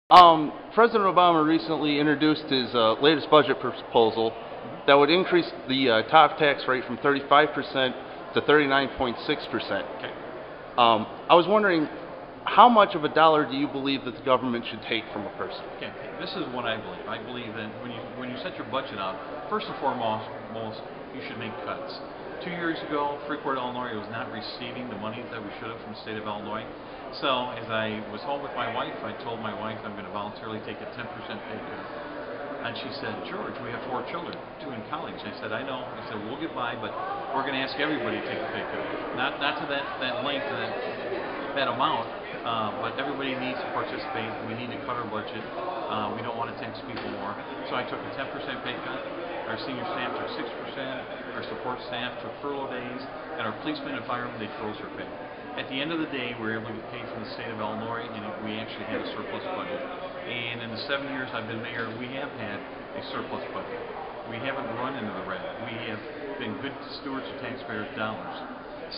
President Obama recently introduced his latest budget proposal that would increase the top tax rate from 35% to 39.6%. Okay. I was wondering, how much of a dollar do you believe that the government should take from a person? Okay. This is what I believe. I believe that when you set your budget out, first and foremost, you should make cuts. 2 years ago, Freeport, Illinois was not receiving the money that we should have from the state of Illinois. So as I was home with my wife, I told my wife I'm going to voluntarily take a 10% pay cut. And she said, George, we have 4 children, 2 in college. I said, I know. I said, we'll get by, but we're going to ask everybody to take a pay cut. Not to that length, that amount, but everybody needs to participate. We need to cut our budget. We don't want to tax people more. So I took a 10% pay cut. Our senior staff took 6%, our support staff took furlough days, and our policemen and firemen, they froze their pay. At the end of the day, we were able to get paid from the state of Illinois, and we actually had a surplus budget. And in the 7 years I've been mayor, we have had a surplus budget. We haven't run into the red. We have been good stewards of taxpayers' dollars.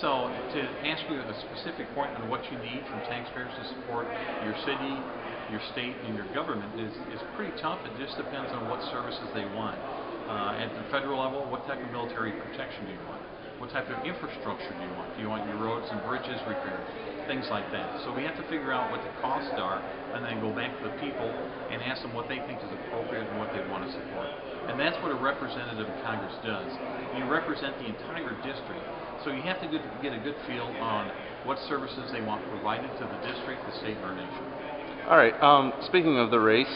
So to ask you a specific point on what you need from taxpayers to support your city, your state, and your government is pretty tough. It just depends on what services they want. At the federal level, what type of military protection do you want? What type of infrastructure do you want? Do you want your roads and bridges repaired? Things like that. So we have to figure out what the costs are and then go back to the people and ask them what they think is appropriate and what they want to support. And that's what a representative in Congress does. You represent the entire district. So you have to get a good feel on what services they want provided to the district, the state, and our nation. All right. Speaking of the race,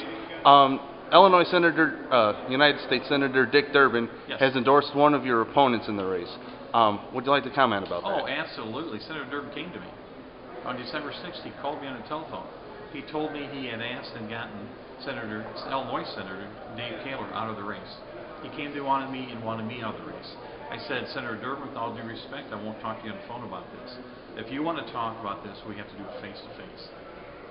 Illinois Senator, United States Senator Dick Durbin Yes. has endorsed one of your opponents in the race. Would you like to comment about that? Oh, absolutely. Senator Durbin came to me. On December 6th, he called me on the telephone. He told me he had asked and gotten Illinois Senator Dave Kaler out of the race. He came to me and wanted me out of the race. I said, Senator Durbin, with all due respect, I won't talk to you on the phone about this. If you want to talk about this, we have to do it face-to-face.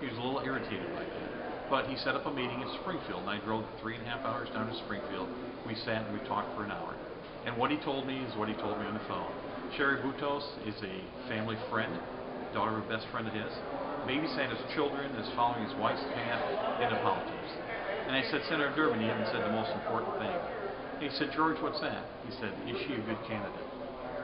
He was a little irritated by that. But he set up a meeting in Springfield, and I drove 3.5 hours down to Springfield. We sat and we talked for an hour. And what he told me is what he told me on the phone. Sherry Butos is a family friend, daughter of a best friend of his. Babysat his children, is following his wife's path into politics. And I said, Senator Durbin, you haven't said the most important thing. He said, George, what's that? He said, is she a good candidate?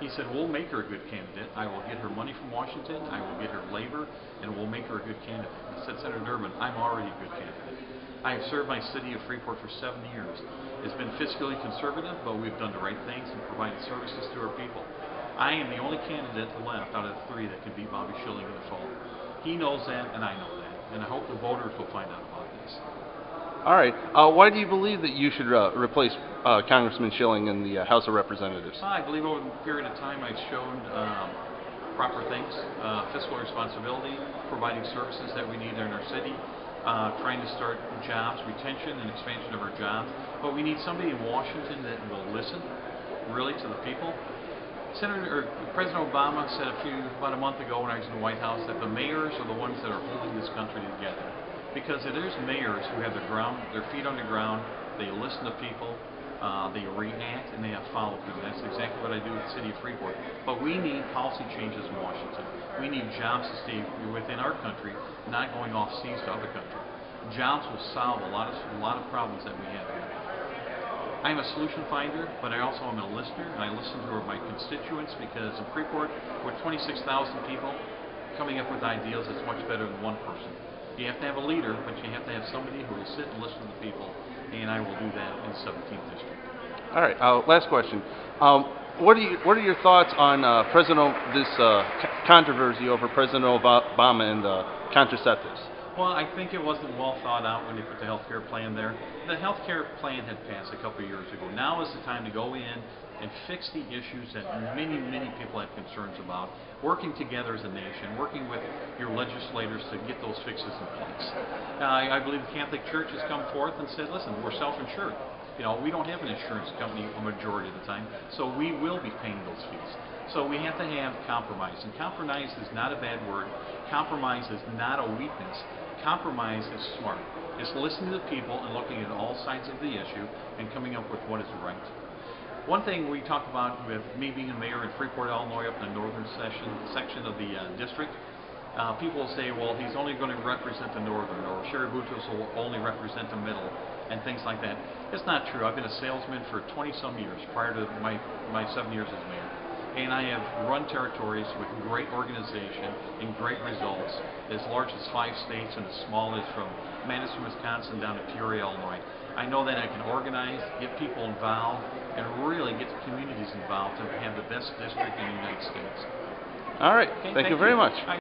He said, we'll make her a good candidate. I will get her money from Washington. I will get her labor, and we'll make her a good candidate. I said, Senator Durbin, I'm already a good candidate. I have served my city of Freeport for 7 years. It's been fiscally conservative, but we've done the right things and provided services to our people. I am the only candidate left out of the 3 that can beat Bobby Schilling in the fall. He knows that, and I know that. And I hope the voters will find out about this. All right. Why do you believe that you should replace Congressman Schilling in the House of Representatives? I believe over the period of time I've shown proper things, fiscal responsibility, providing services that we need in our city, trying to start jobs, retention and expansion of our jobs. But we need somebody in Washington that will listen really to the people. President Obama said about a month ago when I was in the White House that the mayors are the ones that are holding this country together. Because it is mayors who have their feet on the ground, they listen to people, they react, and they have follow-through. That's exactly what I do with the city of Freeport. But we need policy changes in Washington. We need jobs to stay within our country, not going off seas to other countries. Jobs will solve a lot of problems that we have here. I'm a solution finder, but I also am a listener, and I listen to my constituents because in Freeport, with 26,000 people, coming up with ideas is much better than one person. You have to have a leader, but you have to have somebody who will sit and listen to the people, and I will do that in the 17th District. All right. Last question. What are your thoughts on this controversy over President Obama and contraceptives? Well, I think it wasn't well thought out when they put the health care plan there. The health care plan had passed a couple of years ago. Now is the time to go in and fix the issues that many people have concerns about, working together as a nation, working with your legislators to get those fixes in place. I believe the Catholic Church has come forth and said, listen, we're self-insured. We don't have an insurance company a majority of the time, so we will be paying those fees. So we have to have compromise, and compromise is not a bad word. Compromise is not a weakness. Compromise is smart. It's listening to the people and looking at all sides of the issue and coming up with what is right. One thing we talked about with me being a mayor in Freeport, Illinois, up in the northern section of the district, People will say, well, he's only going to represent the northern, or Sherry Butos will only represent the middle, and things like that. It's not true. I've been a salesman for 20-some years prior to my 7 years as mayor. And I have run territories with great organization and great results, as large as 5 states and as small as from Madison, Wisconsin down to Peoria, Illinois. I know that I can organize, get people involved, and really get the communities involved to have the best district in the United States. All right. Okay, Thank you very much.